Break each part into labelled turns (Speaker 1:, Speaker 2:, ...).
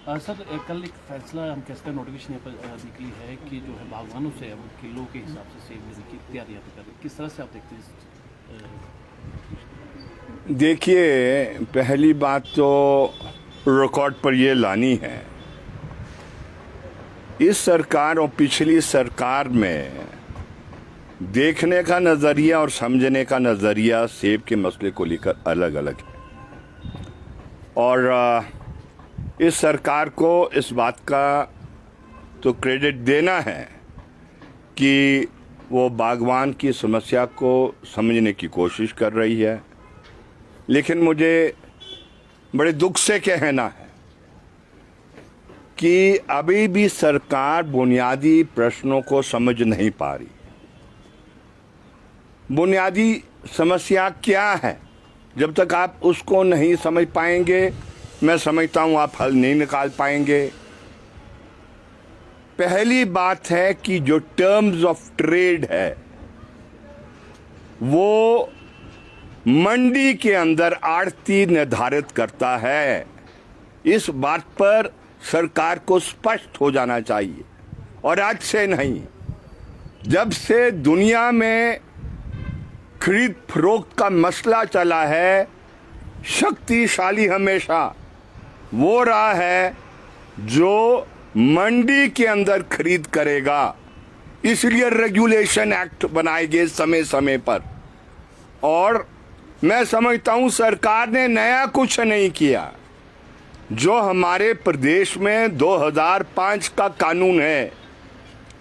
Speaker 1: Sir कल एक फैसला हम कहते हैं नोटिफिकेशन यहाँ पर निकली है कि जो है बागवानों से अब किलो के हिसाब से सेब लेने की तैयारियाँ कर रहे हैं, किस तरह से आप देखते हैं
Speaker 2: देखिए, पहली बात तो रिकॉर्ड पर ये लानी है, इस सरकार और पिछली सरकार में देखने का नज़रिया और समझने का नज़रिया सेब के मसले को लेकर अलग अलग है। और इस सरकार को इस बात का तो क्रेडिट देना है कि वो बागवान की समस्या को समझने की कोशिश कर रही है, लेकिन मुझे बड़े दुख से कहना है कि अभी भी सरकार बुनियादी प्रश्नों को समझ नहीं पा रही। बुनियादी समस्या क्या है, जब तक आप उसको नहीं समझ पाएंगे, मैं समझता हूं आप हल नहीं निकाल पाएंगे। पहली बात है कि जो टर्म्स ऑफ ट्रेड है वो मंडी के अंदर आड़ती निर्धारित करता है। इस बात पर सरकार को स्पष्ट हो जाना चाहिए, और आज से नहीं, जब से दुनिया में खरीद फरोख्त का मसला चला है, शक्तिशाली हमेशा वो रहा है जो मंडी के अंदर खरीद करेगा। इसलिए रेगुलेशन एक्ट बनाए गए समय समय पर, और मैं समझता हूं सरकार ने नया कुछ नहीं किया। जो हमारे प्रदेश में 2005 का कानून है,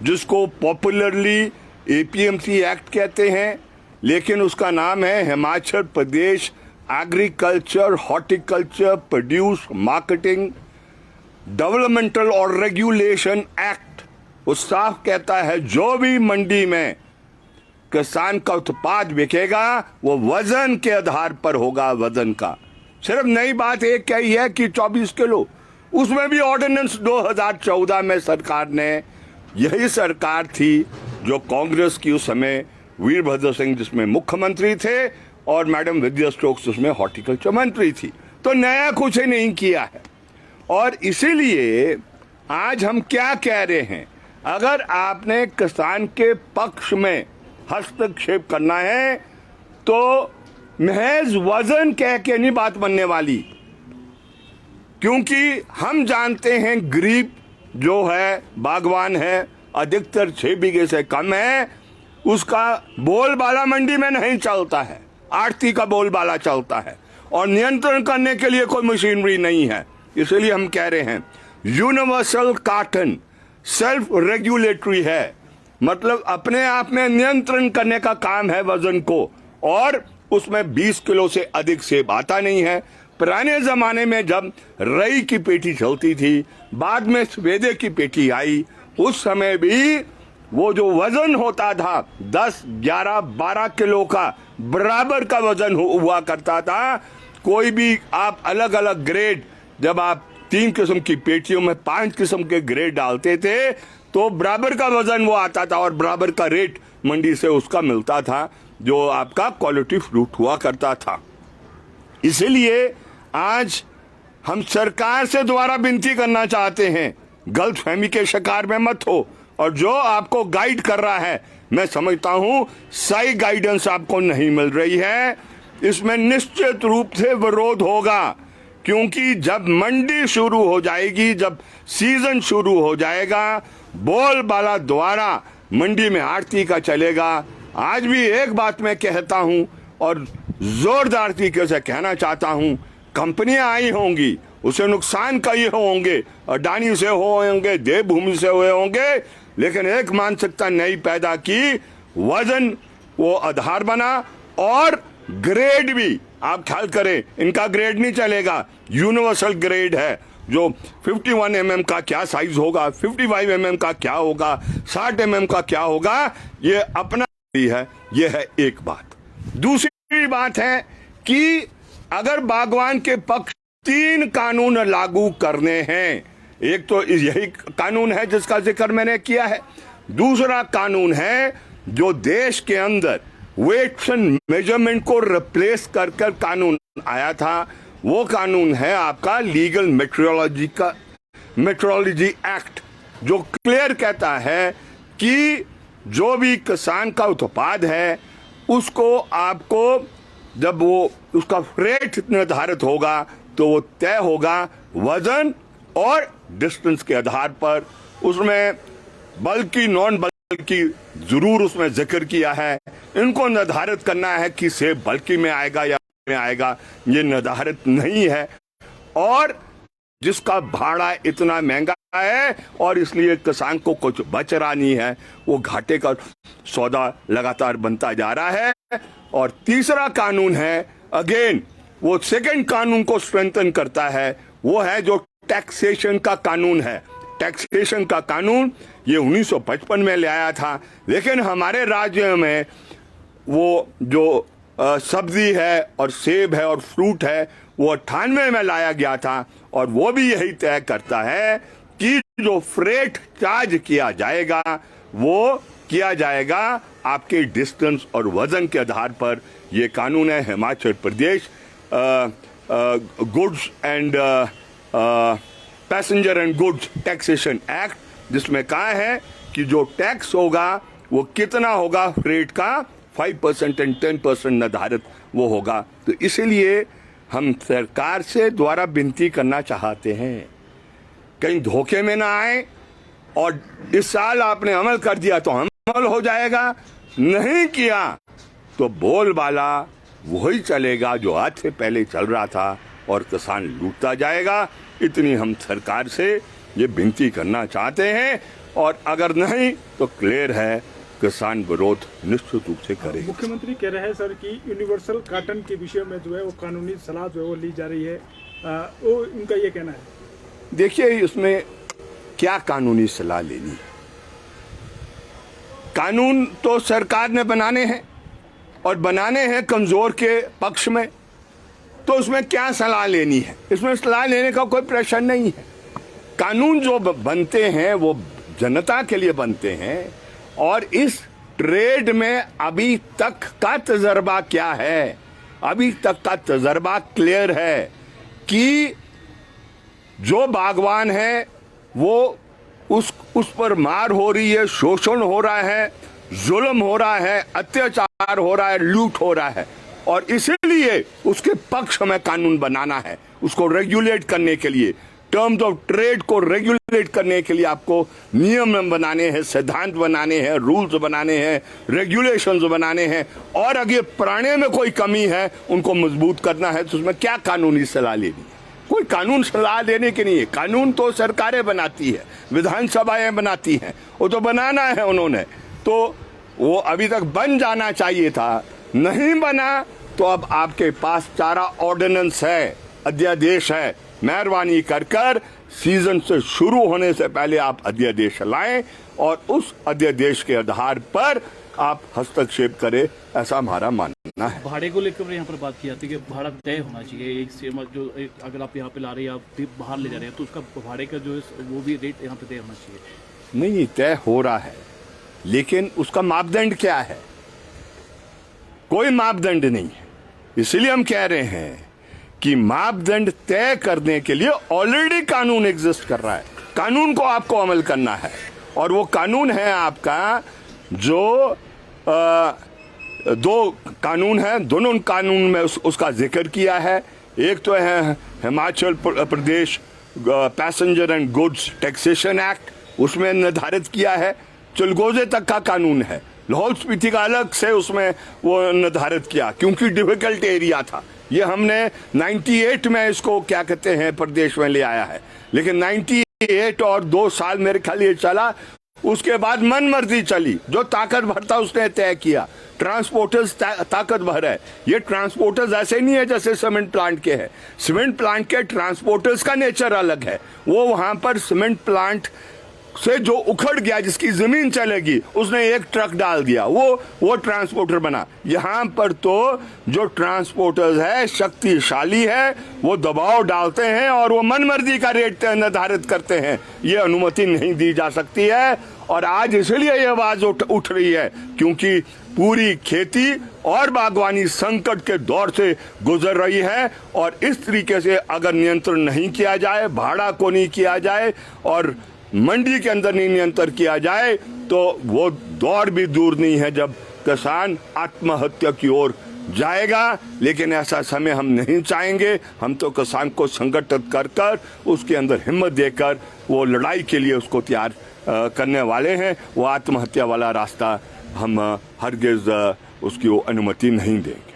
Speaker 2: जिसको पॉपुलरली एपीएमसी एक्ट कहते हैं, लेकिन उसका नाम है Himachal Pradesh agriculture horticulture produce marketing developmental और रेगुलेशन एक्ट, वो साफ कहता है जो भी मंडी में किसान का उत्पाद बिकेगा वो वजन के आधार पर होगा, वजन का। सिर्फ नई बात एक कही है कि 24 किलो, उसमें भी ऑर्डिनेंस 2014 में सरकार ने, यही सरकार थी जो कांग्रेस की उस समय वीरभद्र सिंह जिसमें मुख्यमंत्री थे और मैडम विद्या स्टोक्स उसमें हॉर्टिकल्चर मंत्री थी, तो नया कुछ नहीं किया है। और इसीलिए आज हम क्या कह रहे हैं, अगर आपने किसान के पक्ष में हस्तक्षेप करना है तो महज वजन कह के नहीं बात बनने वाली, क्योंकि हम जानते हैं गरीब जो है बागवान है, अधिकतर 6 बीघे से कम है, उसका बोलबाला मंडी में नहीं चलता है, आड़ती का बोलबाला चलता है, और नियंत्रण करने के लिए कोई मशीनरी नहीं है। इसलिए हम कह रहे हैं यूनिवर्सल कार्टन सेल्फ रेगुलेटरी है, मतलब अपने आप में नियंत्रण करने का काम है वजन को, और उसमें 20 किलो से अधिक सेब आता नहीं है। पुराने जमाने में जब रई की पेटी चलती थी, बाद में स्वेदे की पेटी आई, उस समय भी वो जो वजन होता था 10, 11, 12 किलो का बराबर का वजन हुआ करता था। कोई भी आप अलग अलग ग्रेड, जब आप 3 किस्म की पेटियों में 5 किस्म के ग्रेड डालते थे तो बराबर का वजन वो आता था और बराबर का रेट मंडी से उसका मिलता था, जो आपका क्वालिटी फ्रूट हुआ करता था। इसलिए आज हम सरकार से दोबारा विनती करना चाहते हैं, गलतफहमी के शिकार में मत हो, और जो आपको गाइड कर रहा है, मैं समझता हूं सही गाइडेंस आपको नहीं मिल रही है। इसमें निश्चित रूप से विरोध होगा, क्योंकि जब मंडी शुरू हो जाएगी, जब सीजन शुरू हो जाएगा, बोलबाला द्वारा मंडी में आड़ती का चलेगा। आज भी एक बात मैं कहता हूं और जोरदार तरीके से कहना चाहता हूं, कंपनियां आई होंगी, उसे नुकसान कई होंगे, अडानी से होंगे, देवभूमि से हुए होंगे, लेकिन एक मानसिकता नई पैदा की, वजन वो आधार बना, और ग्रेड भी आप ख्याल करें, इनका ग्रेड नहीं चलेगा, यूनिवर्सल ग्रेड है, जो 51 mm का क्या साइज होगा, 55 mm का क्या होगा, 60 mm का क्या होगा, ये अपना है। ये है एक बात। दूसरी बात है कि अगर बागवान के पक्ष 3 कानून लागू करने हैं, एक तो यही कानून है जिसका जिक्र मैंने किया है, दूसरा कानून है जो देश के अंदर वेट्स एंड मेजरमेंट को रिप्लेस कर कानून आया था, वो कानून है आपका लीगल मेट्रोलॉजी का मेट्रोलॉजी एक्ट, जो क्लियर कहता है कि जो भी किसान का उत्पाद है उसको आपको जब वो उसका रेट निर्धारित होगा तो वो तय होगा वजन और डिस्टेंस के आधार पर। उसमें बल्कि नॉन बल्कि जरूर उसमें जिक्र किया है। इनको निर्धारित करना है कि सेब बल्कि में आएगा या में आएगा, ये निर्धारित नहीं है। और जिसका भाड़ा इतना महंगा है और इसलिए किसान को कुछ बच रहा नहीं है, वो घाटे का सौदा लगातार बनता जा रहा है। और तीसरा कानून है, अगेन वो सेकंड कानून को स्ट्रेंथन करता है, वो है जो टैक्सेशन का कानून है। टैक्सेशन का कानून ये 1955 में ले आया था, लेकिन हमारे राज्य में वो जो सब्जी है और सेब है और फ्रूट है वो 98 में लाया गया था। और वो भी यही तय करता है कि जो फ्रेट चार्ज किया जाएगा वो किया जाएगा आपके डिस्टेंस और वजन के आधार पर। ये कानून है Himachal Pradesh goods and passenger and goods taxation act, जिसमें कहा है कि जो टैक्स होगा वो कितना होगा, फ्रेट का 5% एंड 10% निर्धारित वो होगा। तो इसलिए हम सरकार से द्वारा विनती करना चाहते हैं कहीं धोखे में ना आए। और इस साल आपने अमल कर दिया तो अमल हो जाएगा, नहीं किया तो बोलबाला वही चलेगा जो आज से पहले चल रहा था और किसान लूटता जाएगा। इतनी हम सरकार से ये विनती करना चाहते हैं। और अगर नहीं तो क्लियर है किसान विरोध निश्चित रूप से करेगा।
Speaker 3: मुख्यमंत्री कह रहे हैं सर कि यूनिवर्सल कॉटन के विषय में जो है वो कानूनी सलाह जो है वो ली जा रही है, वो उनका ये कहना है।
Speaker 2: देखिए इसमें क्या कानूनी सलाह लेनी है, कानून तो सरकार ने बनाने हैं और बनाने हैं कमजोर के पक्ष में, तो उसमें क्या सलाह लेनी है, इसमें सलाह लेने का कोई प्रश्न नहीं है। कानून जो बनते हैं वो जनता के लिए बनते हैं। और इस ट्रेड में अभी तक का तजर्बा क्या है, अभी तक का तजर्बा क्लियर है कि जो बागवान है वो उस पर मार हो रही है, शोषण हो रहा है, जुल्म हो रहा है, अत्याचार हो रहा है, लूट हो रहा है। और इसीलिए उसके पक्ष में कानून बनाना है, उसको रेगुलेट करने के लिए, टर्म्स ऑफ ट्रेड को रेगुलेट करने के लिए आपको नियम बनाने हैं, सिद्धांत बनाने हैं, रूल्स बनाने हैं, रेगुलेशंस बनाने हैं। और अगर पुराने में कोई कमी है उनको मजबूत करना है। तो उसमें क्या कानूनी सलाह लेनी है, कोई कानून सलाह देने के नहीं है। कानून तो सरकारें बनाती है, विधानसभाएं बनाती हैं, वो तो बनाना है उन्होंने, तो वो अभी तक बन जाना चाहिए था, नहीं बना। तो अब आपके पास चारा ऑर्डिनेंस है, अध्यादेश है, मेहरबानी कर सीजन से शुरू होने से पहले आप अध्यादेश लाएं और उस अध्यादेश के आधार पर आप हस्तक्षेप करें, ऐसा हमारा मानना है।
Speaker 1: भाड़े को लेकर यहाँ पर बात की जाती है कि भाड़ा तय होना चाहिए। एक सेम जो अगर आप यहाँ पे ला रहे हैं, आप बाहर ले जा रहे हैं, तो उसका भाड़े का जो है वो भी रेट यहाँ पे तय होना चाहिए।
Speaker 2: नहीं, तय हो रहा है, लेकिन उसका मापदंड क्या है, कोई मापदंड नहीं है। इसलिए हम कह रहे हैं कि मापदंड तय करने के लिए ऑलरेडी कानून एग्जिस्ट कर रहा है, कानून को आपको अमल करना है। और वो कानून है आपका जो दो कानून है, दोनों कानून में उसका जिक्र किया है। एक तो है Himachal Pradesh passenger and goods taxation act, उसमें निर्धारित किया है। चिलगोजे तक का कानून है, लाहौल स्पीति का अलग से उसमें वो निर्धारित किया क्योंकि डिफिकल्ट एरिया था। ये हमने 98 में इसको क्या कहते हैं प्रदेश में ले आया है, लेकिन 98 और 2 साल मेरे ख्याल ये चला, उसके बाद मन मर्जी चली। जो ताकत भर था उसने तय किया। ट्रांसपोर्टर्स ताकत भर है, ये ट्रांसपोर्टर्स ऐसे नहीं है जैसे सीमेंट प्लांट के है। सीमेंट प्लांट के ट्रांसपोर्टर्स का नेचर अलग है, वो वहां पर सीमेंट प्लांट से जो उखड़ गया, जिसकी जमीन चलेगी, उसने एक ट्रक डाल दिया, वो ट्रांसपोर्टर बना। यहाँ पर तो जो ट्रांसपोर्टर्स है शक्तिशाली है, वो दबाव डालते हैं और वो मनमर्जी का रेट निर्धारित करते हैं। ये अनुमति नहीं दी जा सकती है। और आज इसलिए ये आवाज उठ रही है क्योंकि पूरी खेती और बागवानी संकट के दौर से गुजर रही है, और इस तरीके से अगर नियंत्रण नहीं किया जाए, भाड़ा को नहीं किया जाए और मंडी के अंदर नहीं नियंत्रण किया जाए, तो वो दौर भी दूर नहीं है जब किसान आत्महत्या की ओर जाएगा। लेकिन ऐसा समय हम नहीं चाहेंगे। हम तो किसान को संगठित कर कर उसके अंदर हिम्मत देकर वो लड़ाई के लिए उसको तैयार करने वाले हैं। वो आत्महत्या वाला रास्ता हम हरगिज उसकी अनुमति नहीं दें।